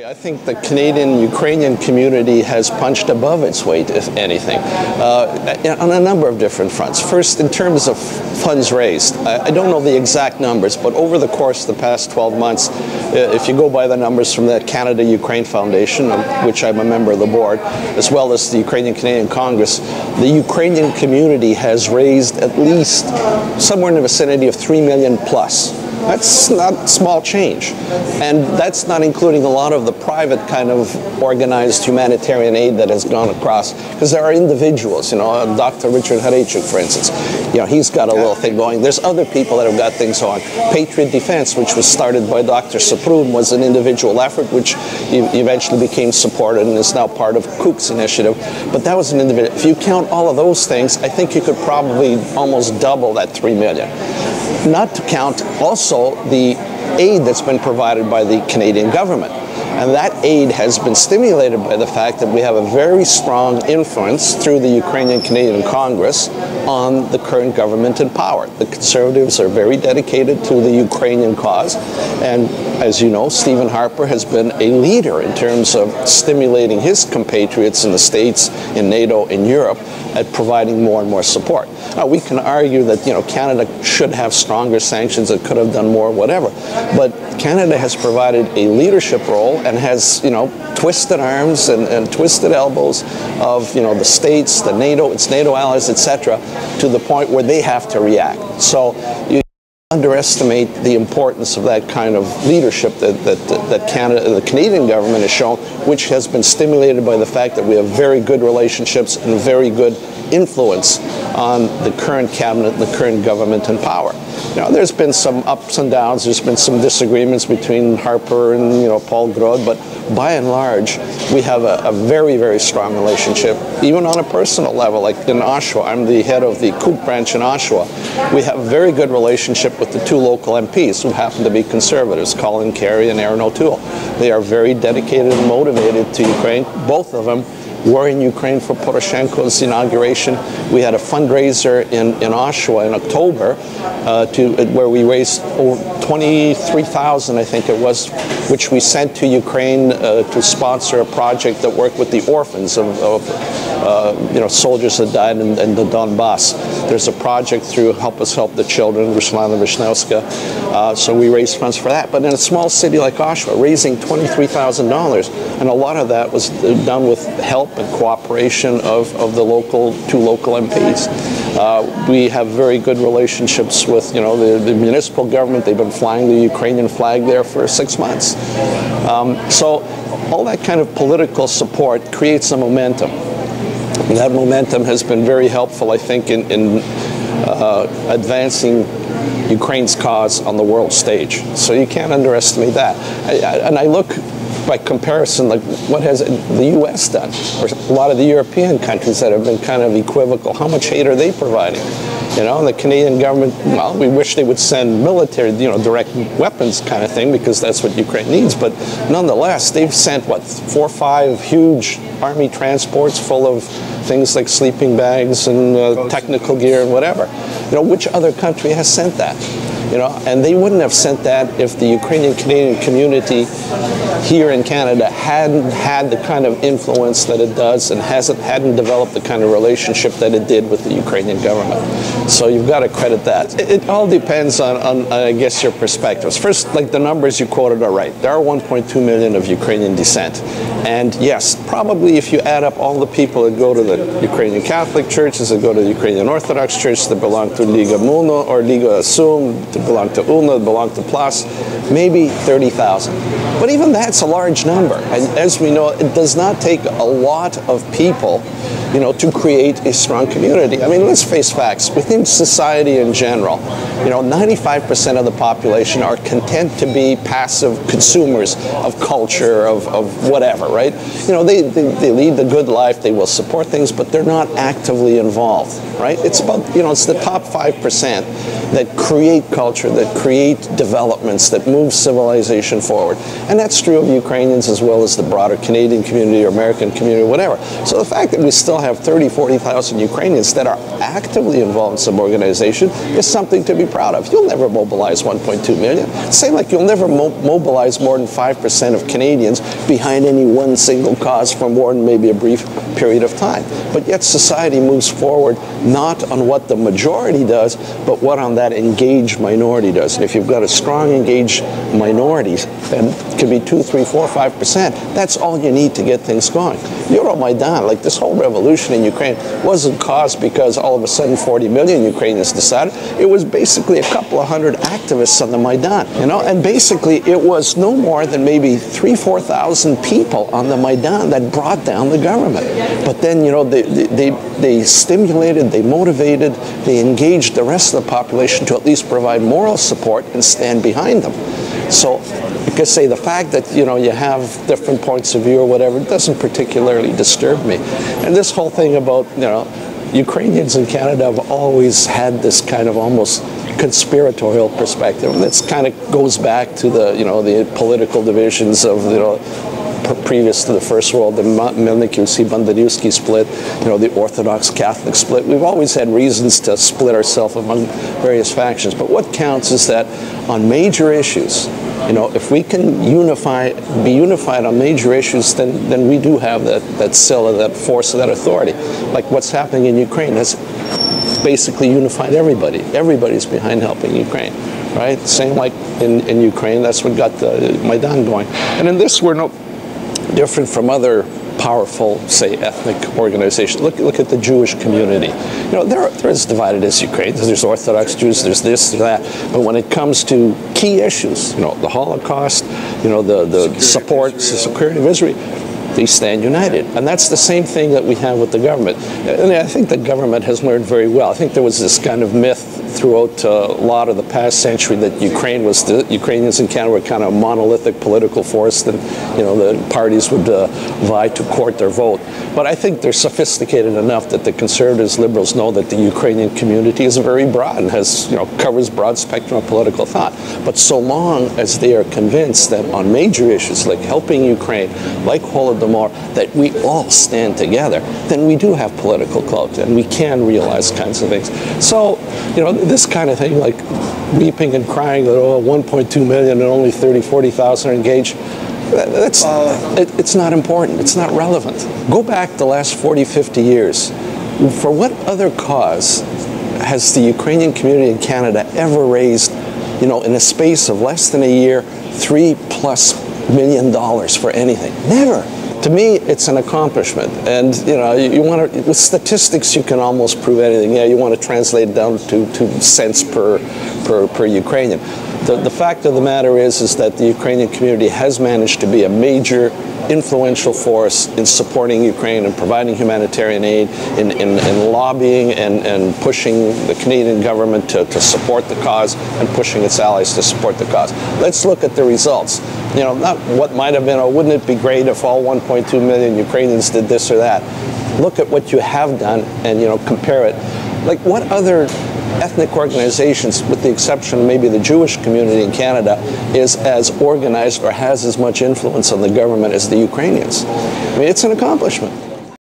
I think the Canadian-Ukrainian community has punched above its weight, if anything, on a number of different fronts. First, in terms of funds raised, I don't know the exact numbers, but over the course of the past 12 months, if you go by the numbers from the Canada-Ukraine Foundation, of which I'm a member of the board, as well as the Ukrainian Canadian Congress, the Ukrainian community has raised at least somewhere in the vicinity of $3 million plus. That's not small change. And that's not including a lot of the private kind of organized humanitarian aid that has gone across. Because there are individuals, you know, Dr. Richard Hareychuk, for instance, you know, he's got a little thing going. There's other people that have got things on. Patriot Defence, which was started by Dr. Suprun, was an individual effort which eventually became supported and is now part of Cook's initiative. But that was an individual. If you count all of those things, I think you could probably almost double that $3 million. Not to count also the aid that's been provided by the Canadian government. And that aid has been stimulated by the fact that we have a very strong influence through the Ukrainian Canadian Congress on the current government in power. The Conservatives are very dedicated to the Ukrainian cause. And as you know, Stephen Harper has been a leader in terms of stimulating his compatriots in the States, in NATO, in Europe, at providing more and more support. Now, we can argue that, you know, Canada should have stronger sanctions, it could have done more, whatever. But Canada has provided a leadership role and has, you know, twisted arms and twisted elbows of, you know, the States, the NATO, its NATO allies, etc., to the point where they have to react. So you underestimate the importance of that kind of leadership that Canada, the Canadian government has shown, which has been stimulated by the fact that we have very good relationships and very good influence on the current cabinet and the current government in power. You know, there's been some ups and downs, there's been some disagreements between Harper and, you know, Paul Grod, but by and large, we have a very, very strong relationship, even on a personal level. Like in Oshawa, I'm the head of the Cook branch in Oshawa. We have a very good relationship with the two local MPs who happen to be conservatives, Colin, Carrie, and Erin. They are very dedicated and motivated to Ukraine, both of them. Were in Ukraine for Poroshenko's inauguration. We had a fundraiser in Oshawa in October where we raised over $23,000, I think it was, which we sent to Ukraine to sponsor a project that worked with the orphans of you know, soldiers that died in the Donbass. There's a project through Help Us Help the Children, Ruslana, Wrzesnewskyj, so we raised funds for that. But in a small city like Oshawa, raising $23,000, and a lot of that was done with help and cooperation of the two local MPs. We have very good relationships with, you know, the municipal government. They've been flying the Ukrainian flag there for 6 months. So all that kind of political support creates a momentum. And that momentum has been very helpful, I think, in advancing Ukraine's cause on the world stage. So you can't underestimate that. And I look, by comparison, like what has the U.S. done, or a lot of the European countries that have been kind of equivocal. How much aid are they providing? You know, the Canadian government, well, we wish they would send military, you know, direct weapons kind of thing, because that's what Ukraine needs. But nonetheless, they've sent, what, 4 or 5 huge army transports full of things like sleeping bags and technical gear and whatever. You know, which other country has sent that? You know, and they wouldn't have sent that if the Ukrainian Canadian community here in Canada hadn't had the kind of influence that it does and hadn't developed the kind of relationship that it did with the Ukrainian government. So you've got to credit that. It all depends on I guess, your perspectives. First, like the numbers you quoted are right. There are 1.2 million of Ukrainian descent. And yes, probably if you add up all the people that go to the Ukrainian Catholic churches, that go to the Ukrainian Orthodox Church, that belong to Liga Muno or Liga Sum, that belong to UNA, that belong to PLUS, maybe 30,000. But even that's a large number. And as we know, it does not take a lot of people, you know, to create a strong community. I mean, let's face facts. Within society in general, you know, 95% of the population are content to be passive consumers of culture, of whatever, right? You know, they lead the good life, they will support things, but they're not actively involved, right? It's about, you know, it's the top 5% that create culture, that create developments, that move civilization forward. And that's true of Ukrainians as well as the broader Canadian community or American community or whatever. So the fact that we still have 30, 40,000 Ukrainians that are actively involved in some organization is something to be proud of. You'll never mobilize 1.2 million. Same like you'll never mobilize more than 5% of Canadians behind any one single cause for more than maybe a brief period of time. But yet society moves forward not on what the majority does, but what on that engaged minority does. And if you've got a strong engaged minority, then it could be 2, 3, 4, 5%. That's all you need to get things going. Euromaidan, like this whole revolution in Ukraine, wasn't caused because all of a sudden 40 million Ukrainians decided. It was basically a couple of hundred activists on the Maidan, you know, and basically it was no more than maybe 3,000, 4,000 people on the Maidan that brought down the government. But then, you know, they stimulated, they motivated, they engaged the rest of the population to at least provide moral support and stand behind them. So you could say the fact that, you know, you have different points of view or whatever doesn't particularly disturb me. And this whole thing about, you know, Ukrainians in Canada have always had this kind of almost conspiratorial perspective. And this kind of goes back to the, you know, the political divisions of, you know, previous to the First World, the Melniki-Banderivsky split, you know, the Orthodox Catholic split. We've always had reasons to split ourselves among various factions. But what counts is that on major issues, you know, if we can be unified on major issues, then we do have that cell, that force, that authority. Like what's happening in Ukraine has basically unified everybody. Everybody's behind helping Ukraine, right? Same like in Ukraine, that's what got the Maidan going. And in this, we're no different from other powerful, say, ethnic organizations. Look at the Jewish community. You know, they're as divided as Ukraine. There's Orthodox Jews, there's this, there's that. But when it comes to key issues, you know, the Holocaust, you know, the support, the security of Israel, they stand united. And that's the same thing that we have with the government. And I think the government has learned very well. I think there was this kind of myth throughout a lot of the past century that Ukrainians in Canada were kind of a monolithic political force, that, you know, the parties would vie to court their vote. But I think they're sophisticated enough that the conservatives, liberals know that the Ukrainian community is very broad and has, you know, covers broad spectrum of political thought. But so long as they are convinced that on major issues like helping Ukraine, like Volodymyr, that we all stand together, then we do have political clout and we can realize kinds of things. So, you know, this kind of thing, like weeping and crying that, oh, 1.2 million and only 30, 40,000 are engaged, it's not important. It's not relevant. Go back the last 40, 50 years. For what other cause has the Ukrainian community in Canada ever raised, you know, in a space of less than a year, $3+ million for anything? Never. To me, it's an accomplishment. And, you know, you want to, with statistics, you can almost prove anything. Yeah, you want to translate it down to cents per Ukrainian. The fact of the matter is that the Ukrainian community has managed to be a major influential force in supporting Ukraine and providing humanitarian aid, in lobbying and pushing the Canadian government to support the cause and pushing its allies to support the cause. Let's look at the results. You know, not what might have been, or wouldn't it be great if all 1.2 million Ukrainians did this or that. Look at what you have done and, you know, compare it. Like, what other ethnic organizations, with the exception of maybe the Jewish community in Canada, is as organized or has as much influence on the government as the Ukrainians? I mean, it's an accomplishment.